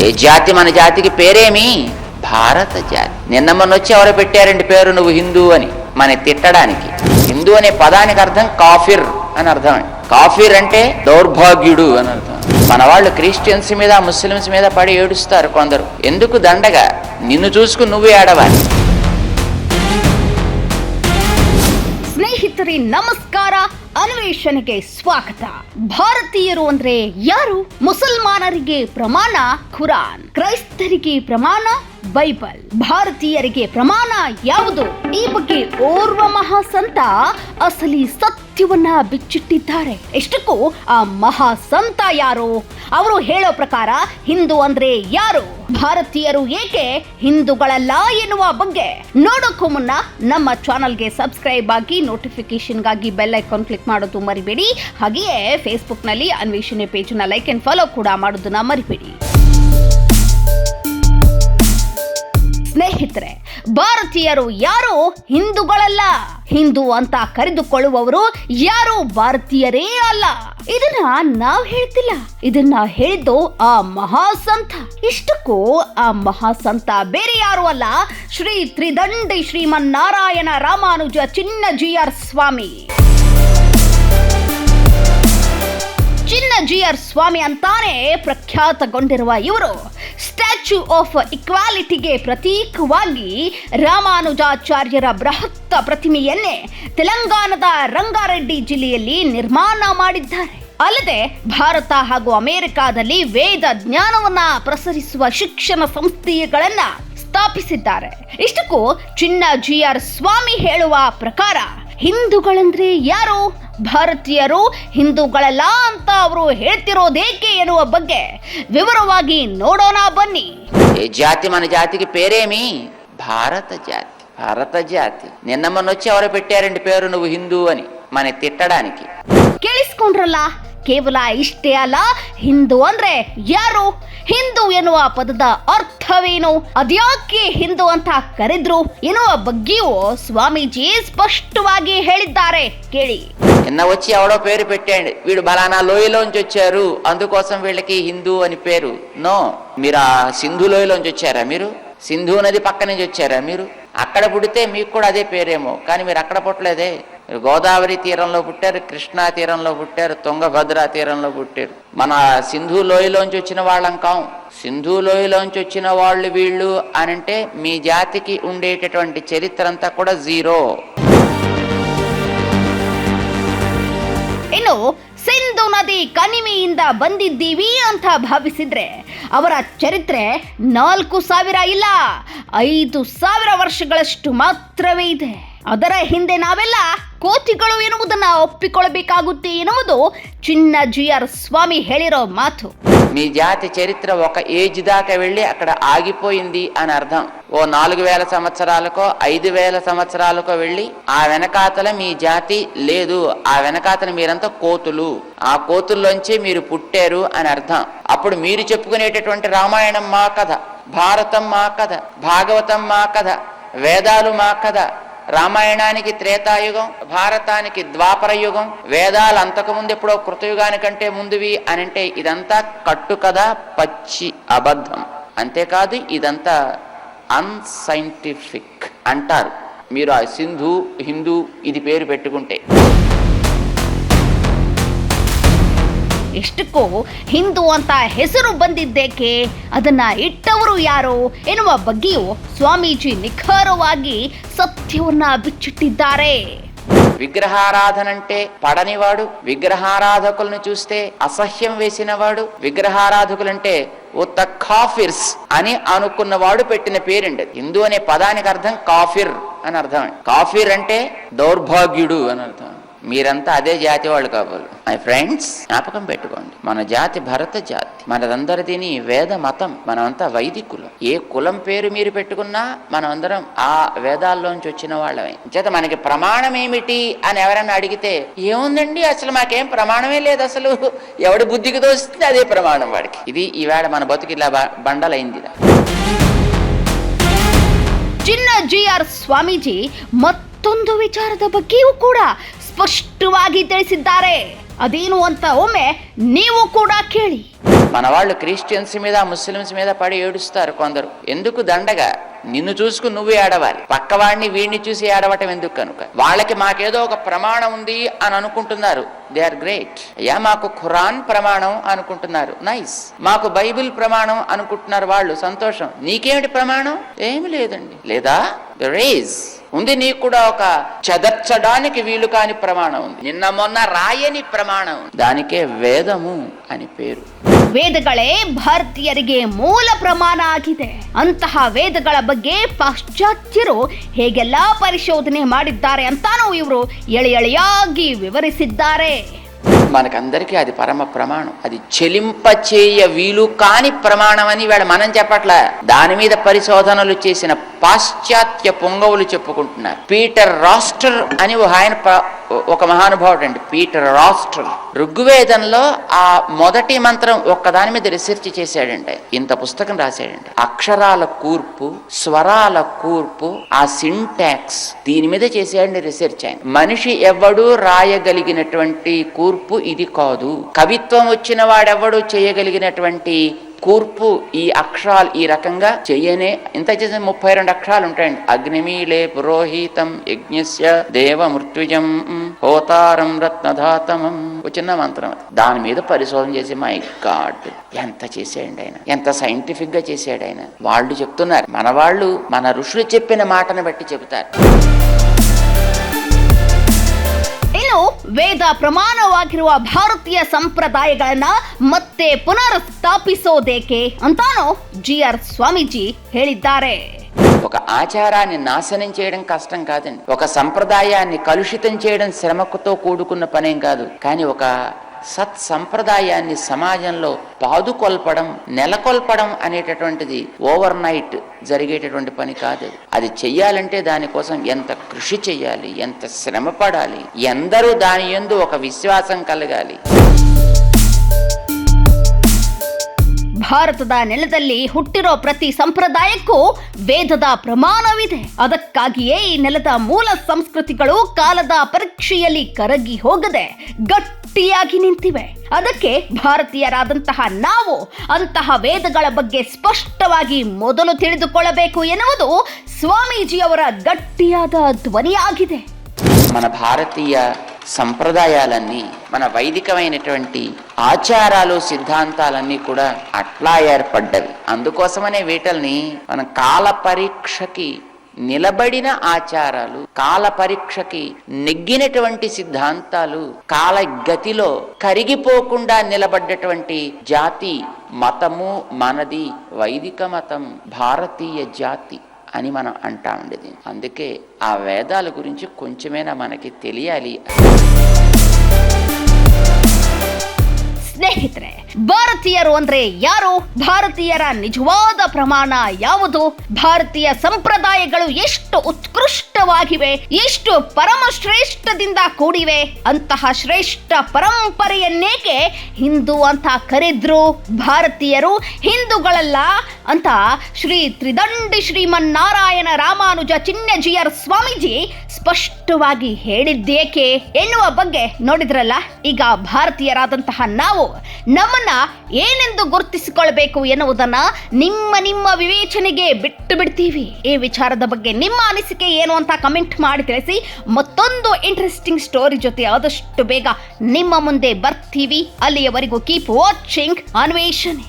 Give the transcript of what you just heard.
ఏ జాతి? మన జాతికి పేరేమి? భారత జాతి. నిన్న మొన్న వచ్చి ఎవరు పెట్టారండి పేరు నువ్వు హిందూ అని మన తిట్టడానికి. హిందూ అనే పదానికి అర్థం కాఫిర్ అని అర్థం. కాఫిర్ అంటే దౌర్భాగ్యుడు అని అర్థం. మన వాళ్ళు క్రిస్టియన్స్ మీద ముస్లిమ్స్ మీద పడి ఏడుస్తారు కొందరు. ఎందుకు దండగా? నిన్ను చూసుకుని నువ్వే ఏడవాలి. ಸ್ನೇಹಿತರೆ ನಮಸ್ಕಾರ, ಅನ್ವೇಷಣೆಗೆ ಸ್ವಾಗತ. ಭಾರತೀಯರು ಅಂದ್ರೆ ಯಾರು? ಮುಸಲ್ಮಾನರಿಗೆ ಪ್ರಮಾಣ ಖುರಾನ್, ಕ್ರೈಸ್ತರಿಗೆ ಪ್ರಮಾಣ ಬೈಬಲ್, ಭಾರತೀಯರಿಗೆ ಪ್ರಮಾಣ ಯಾವುದು? ಈ ಬಗ್ಗೆ ಓರ್ವ ಮಹಾಸಂತ ಅಸಲಿ ಸತ್ಯವನ್ನ ಬಿಚ್ಚಿಟ್ಟಿದ್ದಾರೆ. ಎಷ್ಟಕ್ಕೂ ಆ ಮಹಾಸಂತ ಯಾರು? ಅವರು ಹೇಳೋ ಪ್ರಕಾರ ಹಿಂದೂ ಅಂದ್ರೆ ಯಾರು, ಭಾರತೀಯರು ಏಕೆ ಹಿಂದೂಗಳಲ್ಲ ಎನ್ನುವ ಬಗ್ಗೆ ನೋಡೋಕ್ಕೂ ಮುನ್ನ ನಮ್ಮ ಚಾನಲ್ಗೆ ಸಬ್ಸ್ಕ್ರೈಬ್ ಆಗಿ ನೋಟಿಫಿಕೇಶನ್ಗಾಗಿ ಬೆಲ್ ಐಕಾನ್ ಕ್ಲಿಕ್ ಮಾಡೋದು ಮರಿಬೇಡಿ. ಹಾಗೆಯೇ ಫೇಸ್ಬುಕ್ ನಲ್ಲಿ ಅನ್ವೇಷಣೆ ಪೇಜ್ ನ ಲೈಕ್ ಅಂಡ್ ಫಾಲೋ ಕೂಡ ಮಾಡೋದನ್ನ ಮರಿಬೇಡಿ. ಸ್ನೇಹಿತರೆ, ಭಾರತೀಯರು ಯಾರು? ಹಿಂದೂಗಳಲ್ಲ. ಹಿಂದೂ ಅಂತ ಕರೆದುಕೊಳ್ಳುವವರು ಯಾರು? ಭಾರತೀಯರೇ ಅಲ್ಲ. ಇದನ್ನ ನಾವ್ ಹೇಳ್ತಿಲ್ಲ, ಇದನ್ನ ಹೇಳಿದ್ದು ಆ ಮಹಾಸಂತ. ಇಷ್ಟಕ್ಕೂ ಆ ಮಹಾಸಂತ ಬೇರೆ ಯಾರು ಅಲ್ಲ, ಶ್ರೀ ತ್ರಿದಂಡಿ ಶ್ರೀಮನ್ನಾರಾಯಣ ರಾಮಾನುಜ ಚಿನ್ನಜಿಯರ್ ಸ್ವಾಮಿ. ಚಿನ್ನಜಿಯರ್ ಸ್ವಾಮಿ ಅಂತಾನೆ ಪ್ರಖ್ಯಾತಗೊಂಡಿರುವ ಇವರು ಸ್ಟ್ಯಾಚ್ಯೂ ಆಫ್ ಇಕ್ವಾಲಿಟಿಗೆ ಪ್ರತೀಕವಾಗಿ ರಾಮಾನುಜಾಚಾರ್ಯರ ಬೃಹತ್ ಪ್ರತಿಮೆಯನ್ನೇ ತೆಲಂಗಾಣದ ರಂಗಾರೆಡ್ಡಿ ಜಿಲ್ಲೆಯಲ್ಲಿ ನಿರ್ಮಾಣ ಮಾಡಿದ್ದಾರೆ. ಅಲ್ಲದೆ ಭಾರತ ಹಾಗೂ ಅಮೆರಿಕಾದಲ್ಲಿ ವೇದ ಜ್ಞಾನವನ್ನ ಪ್ರಸರಿಸುವ ಶಿಕ್ಷಣ ಸಂಸ್ಥೆಗಳನ್ನ ಸ್ಥಾಪಿಸಿದ್ದಾರೆ. ಇಷ್ಟಕ್ಕೂ ಚಿನ್ನಜಿಯರ್ ಸ್ವಾಮಿ ಹೇಳುವ ಪ್ರಕಾರ ಹಿಂದೂಗಳಂದ್ರೆ ಯಾರು? ಭಾರತೀಯರು ಹಿಂದೂಗಳಲ್ಲ ಅಂತ ಅವರು ಹೇಳ್ತಿರೋದೇಕೆ ಎನ್ನುವ ಬಗ್ಗೆ ವಿವರವಾಗಿ ನೋಡೋಣ ಬನ್ನಿ. ఏ జాతి? మన జాతికి పేరేమి? భారత జాతి. భారత జాతి. నిన్న మొన్న వచ్చి ఎవరు పెట్టారండి పేరు నువ్వు హిందూ అని మన తిట్టడానికి. ಕೇಳಿಸ್ಕೊಂಡ್ರಲ್ಲ, ಕೇವಲ ಇಷ್ಟೇ ಅಲ್ಲ, ಹಿಂದೂ ಅಂದ್ರೆ ಯಾರು? ಹಿಂದೂ ಎನ್ನುವ ಪದದ ಅರ್ಥವೇನು? ಅದ್ಯಾಕೆ ಹಿಂದೂ ಅಂತ ಕರೆದ್ರು ಎನ್ನುವ ಬಗ್ಗೆಯೂ ಸ್ವಾಮೀಜಿ ಸ್ಪಷ್ಟವಾಗಿ ಹೇಳಿದ್ದಾರೆ. ಕೇಳಿ. నిన్న వచ్చి ఎవడో పేరు పెట్టాడు, వీడు బలానా లోయలోంచి వచ్చారు అందుకోసం వీళ్ళకి హిందూ అని పేరు. నో, మీరు ఆ సింధు లోయలోంచి వచ్చారా? మీరు సింధు నది పక్క నుంచి వచ్చారా? మీరు అక్కడ పుడితే మీకు కూడా అదే పేరేమో, కానీ మీరు అక్కడ పుట్టలేదే. మీరు గోదావరి తీరంలో పుట్టారు, కృష్ణా తీరంలో పుట్టారు, తుంగభద్ర తీరంలో పుట్టారు. మన సింధు లోయలోంచి వచ్చిన వాళ్ళం కాం. సింధు లోయలోంచి వచ్చిన వాళ్ళు వీళ్ళు అనంటే మీ జాతికి ఉండేటటువంటి చరిత్ర అంతా కూడా జీరో. ಇನ್ನು ಸಿಂಧು ನದಿ ಕಣಿವೆಯಿಂದ ಬಂದಿದ್ದೀವಿ ಅಂತ ಭಾವಿಸಿದ್ರೆ ಅವರ ಚರಿತ್ರೆ 4000 ಇಲ್ಲ 5000 ವರ್ಷಗಳಷ್ಟು ಮಾತ್ರವೇ ಇದೆ. ಅದರ ಹಿಂದೆ ನಾವೆಲ್ಲ ಕೋತಿಗಳು ಎನ್ನುವುದನ್ನ ಒಪ್ಪಿಕೊಳ್ಳಬೇಕಾಗುತ್ತೆ ಎನ್ನುವುದು ಚಿನ್ನಜಿಯರ್ స్వామి ಹೇಳಿರೋ ಮಾತು. మీ జాతి చరిత్ర ఒక ఏజ్ దాకా వెళ్ళి అక్కడ ఆగిపోయింది అని అర్థం. ఓ 4000 సంవత్సరాలకో 5000 సంవత్సరాలకో వెళ్ళి ఆ వెనకాతల మీ జాతి లేదు. ఆ వెనకాతల మీరంతా కోతులు, ఆ కోతుల్లోంచి మీరు పుట్టారు అని అర్థం. అప్పుడు మీరు చెప్పుకునేటటువంటి రామాయణం మా కథ, భారతం మా కథ, భాగవతం మా కథ, వేదాలు మా కథ. రామాయణానికి త్రేతాయుగం, భారతానికి ద్వాపర యుగం, వేదాలు అంతకుముందు ఎప్పుడో కృతయుగానికంటే ముందువి అని అంటే ఇదంతా కట్టు కదా, పచ్చి అబద్ధం. అంతేకాదు ఇదంతా అన్సైంటిఫిక్ అంటారు మీరు ఆ సింధు హిందూ ఇది పేరు పెట్టుకుంటే. ಎಷ್ಟಕ್ಕೂ ಹಿಂದೂ ಅಂತ ಹೆಸರು ಬಂದಿದ್ದೇಕೆ, ಅದನ್ನ ಇಟ್ಟವರು ಯಾರು ಎನ್ನುವ ಬಗ್ಗೆಯೂ ಸ್ವಾಮೀಜಿ ನಿಖರವಾಗಿ ಸತ್ಯವನ್ನ ಬಿಚ್ಚಿಟ್ಟಿದ್ದಾರೆ. విగ్రహారాధన అంటే పడనివాడు, విగ్రహారాధకులను చూస్తే అసహ్యం వేసినవాడు, విగ్రహారాధకులంటే ఉత్త కాఫిర్స్ అని అనుకున్నవాడు పెట్టిన పేరండి. హిందూ అనే పదానికి అర్థం కాఫిర్ అని అర్థం. కాఫిర్ అంటే దౌర్భాగ్యుడు అని అర్థం. మీరంతా అదే జాతి వాళ్ళు కావాలి. మై ఫ్రెండ్స్, జ్ఞాపకం పెట్టుకోండి, మన జాతి భరత జాతి. మనదందరిది వేద మతం. మనమంతా వైదికులం. ఏ కులం పేరు మీరు పెట్టుకున్నా మనం అందరం ఆ వేదాల్లోంచి వచ్చిన వాళ్ళమే. చేత మనకి ప్రమాణం ఏమిటి అని ఎవరన్నా అడిగితే ఏముందండి అసలు మాకేం ప్రమాణమే లేదు, అసలు ఎవడి బుద్ధికి తోస్తుంది అదే ప్రమాణం వాడికి. ఇది ఈవేళ మన బతుకు ఇలా బండలైంది. ಚಿನ್ನಜಿಯರ್ ಸ್ವಾಮೀಜಿ ಮತ್ತೊಂದು ವಿಚಾರದ ಬಗ್ಗೆಯೂ ಕೂಡ ಸ್ಪಷ್ಟವಾಗಿ ತಿಳಿಸಿದ್ದಾರೆ. ಅದೇನು ಅಂತ ಒಮ್ಮೆ ನೀವು ಕೂಡ ಕೇಳಿ. మన వాళ్ళు క్రిస్టియన్స్ మీద ముస్లిమ్స్ మీద పడి ఏడుస్తారు కొందరు. ఎందుకు దండగా? నిన్ను చూసుకుని నువ్వే ఏడవాలి, పక్కవాడిని వీడిని చూసి ఏడవటం ఎందుకు? కనుక వాళ్ళకి మాకేదో ఒక ప్రమాణం ఉంది అని అనుకుంటున్నారు. They are great. అయ్యా మాకు ఖురాన్ ప్రమాణం అనుకుంటున్నారు, నైస్. మాకు బైబిల్ ప్రమాణం అనుకుంటున్నారు వాళ్ళు, సంతోషం. నీకేమిటి ప్రమాణం? ఏమి లేదండి. లేదా రేజ్ ఉంది, నీకు కూడా ఒక చెదర్చడానికి వీలు కాని ప్రమాణం ఉంది. నిన్న మొన్న రాయని ప్రమాణం, దానికే ವೇದము అని పేరు. ವೇದಗಳೇ ಭಾರತೀಯರಿಗೆ ಮೂಲ ಪ್ರಮಾಣ ಆಗಿದೆ. ಅಂತಹ ವೇದಗಳ ಬಗ್ಗೆ ಪಾಶ್ಚಾತ್ಯರು ಹೇಗೆಲ್ಲ ಪರಿಶೋಧನೆ ಮಾಡಿದ್ದಾರೆ ಅಂತಾನೂ ಇವರು ಎಳೆಯಾಗಿ ವಿವರಿಸಿದ್ದಾರೆ. మనకందరికీ అది పరమ ప్రమాణం. అది చెలింపచేయ వీలు కాని ప్రమాణం అని వేళ మనం చెప్పట్లే, దాని మీద పరిశోధనలు చేసిన పాశ్చాత్య పొంగవులు చెప్పుకుంటున్నారు. పీటర్ రాస్టర్ అని ఆయన ఒక మహానుభావుడు అండి, పీటర్ రాస్టర్. ఋగ్వేదంలో ఆ మొదటి మంత్రం ఒక్కదాని మీద రీసెర్చ్ చేశాడంటే, ఇంత పుస్తకం రాశాడండి. అక్షరాల కూర్పు, స్వరాల కూర్పు, ఆ సింటాక్స్, దీని మీద చేశాడండి రీసెర్చ్ ఆయన. మనిషి ఎవడు రాయగలిగినటువంటి కూర్పు ఇది కాదు. కవిత్వం వచ్చిన వాడెవడు చేయగలిగినటువంటి కూర్పు ఈ అక్షరాలు ఈ రకంగా చెయ్యనే. ఇంత చేసిన 32 అక్షరాలు ఉంటాయండి. అగ్నిమీలే పురోహితం యజ్ఞస్య దేవ మృత్యుజం హోతారం రత్నధాతమం, ఒక చిన్న మంత్రం. దాని మీద పరిశోధన చేసి మై గాడ్ ఎంత చేసాడండి ఆయన, ఎంత సైంటిఫిక్ గా చేశాడు ఆయన. వాళ్ళు చెప్తున్నారు, మన వాళ్ళు మన ఋషులు చెప్పిన మాటను బట్టి చెబుతారు. ಇನ್ನು ವೇದ ಪ್ರಮಾಣವಾಗಿರುವ ಭಾರತೀಯ ಸಂಪ್ರದಾಯಗಳನ್ನ ಮತ್ತೆ ಪುನರ್ ಸ್ಥಾಪಿಸೋದೇಕೆ ಅಂತಾನೂ GR ಸ್ವಾಮೀಜಿ ಹೇಳಿದ್ದಾರೆ. ఒక ఆచారాన్ని నాశనం చేయడం కష్టం కాదండి, ఒక సంప్రదాయాన్ని కలుషితం చేయడం శ్రమతో కూడుకున్న పనేం కాదు. కానీ ఒక సత్ సంప్రదాయాన్ని సమాజంలో పాదుకొల్పడం, నెలకొల్పడం అనేటటువంటిది ఓవర్ నైట్ జరిగేటటువంటి పని కాదు. అది చెయ్యాలంటే దానికోసం ఎంత కృషి చెయ్యాలి, ఎంత శ్రమ పడాలి, ఎందరూ దాని యందు ఒక విశ్వాసం కలగాలి. ಭಾರತದ ನೆಲದಲ್ಲಿ ಹುಟ್ಟಿರೋ ಪ್ರತಿ ಸಂಪ್ರದಾಯಕ್ಕೂ ವೇದದ ಪ್ರಮಾಣವಿದೆ. ಅದಕ್ಕಾಗಿಯೇ ಈ ನೆಲದ ಮೂಲ ಸಂಸ್ಕೃತಿಗಳು ಕಾಲದ ಪರೀಕ್ಷೆಯಲ್ಲಿ ಕರಗಿ ಹೋಗದೆ ಗಟ್ಟಿಯಾಗಿ ನಿಂತಿವೆ. ಅದಕ್ಕೆ ಭಾರತೀಯರಾದಂತಹ ನಾವು ಅಂತಹ ವೇದಗಳ ಬಗ್ಗೆ ಸ್ಪಷ್ಟವಾಗಿ ಮೊದಲು ತಿಳಿದುಕೊಳ್ಳಬೇಕು ಎನ್ನುವುದು ಸ್ವಾಮೀಜಿಯವರ ಗಟ್ಟಿಯಾದ ಧ್ವನಿಯಾಗಿದೆ. మన భారతీయ సంప్రదాయాలన్నీ, మన వైదికమైనటువంటి ఆచారాలు, సిద్ధాంతాలన్నీ కూడా అట్లా ఏర్పడ్డవి. అందుకోసమనే వీటల్ని మనం కాల పరీక్షకి నిలబడిన ఆచారాలు, కాల పరీక్షకి నెగ్గినటువంటి సిద్ధాంతాలు, కాల గతిలో కరిగిపోకుండా నిలబడ్డటువంటి జాతి మతము మనది. వైదిక మతం, భారతీయ జాతి అని మనం అంటా ఉండేది. అందుకే ఆ వేదాల గురించి కొంచెమైనా మనకి తెలియాలి. ಸ್ನೇಹಿತರೆ, ಭಾರತೀಯರು ಅಂದ್ರೆ ಯಾರು? ಭಾರತೀಯರ ನಿಜವಾದ ಪ್ರಮಾಣ ಯಾವುದು? ಭಾರತೀಯ ಸಂಪ್ರದಾಯಗಳು ಎಷ್ಟು ಉತ್ಕೃಷ್ಟವಾಗಿವೆ, ಎಷ್ಟು ಪರಮ ಶ್ರೇಷ್ಠದಿಂದ ಕೂಡಿವೆ? ಅಂತಹ ಶ್ರೇಷ್ಠ ಪರಂಪರೆಯನ್ನೇಕೆ ಹಿಂದೂ ಅಂತ ಕರೆದ್ರು? ಭಾರತೀಯರು ಹಿಂದೂಗಳಲ್ಲ ಅಂತ ಶ್ರೀ ತ್ರಿದಂಡಿ ಶ್ರೀಮನ್ನಾರಾಯಣ ರಾಮಾನುಜ ಚಿನ್ಯಜಿಯರ್ ಸ್ವಾಮೀಜಿ ಸ್ಪಷ್ಟವಾಗಿ ಹೇಳಿದ್ದೇಕೆ ಎನ್ನುವ ಬಗ್ಗೆ ನೋಡಿದ್ರಲ್ಲ. ಈಗ ಭಾರತೀಯರಾದಂತಹ ನಾವು ನಮ್ಮನ್ನ ಏನೆಂದು ಗುರುತಿಸಿಕೊಳ್ಳಬೇಕು ಎನ್ನುವುದನ್ನ ನಿಮ್ಮ ವಿವೇಚನೆಗೆ ಬಿಟ್ಟು ಬಿಡ್ತೀವಿ. ಈ ವಿಚಾರದ ಬಗ್ಗೆ ನಿಮ್ಮ ಅನಿಸಿಕೆ ಏನು ಅಂತ ಕಮೆಂಟ್ ಮಾಡಿ ತಿಳಿಸಿ. ಮತ್ತೊಂದು ಇಂಟ್ರೆಸ್ಟಿಂಗ್ ಸ್ಟೋರಿ ಜೊತೆ ಆದಷ್ಟು ಬೇಗ ನಿಮ್ಮ ಮುಂದೆ ಬರ್ತೀವಿ. ಅಲ್ಲಿಯವರೆಗೂ ಕೀಪ್ ವಾಚಿಂಗ್ ಅನ್ವೇಷಣೆ.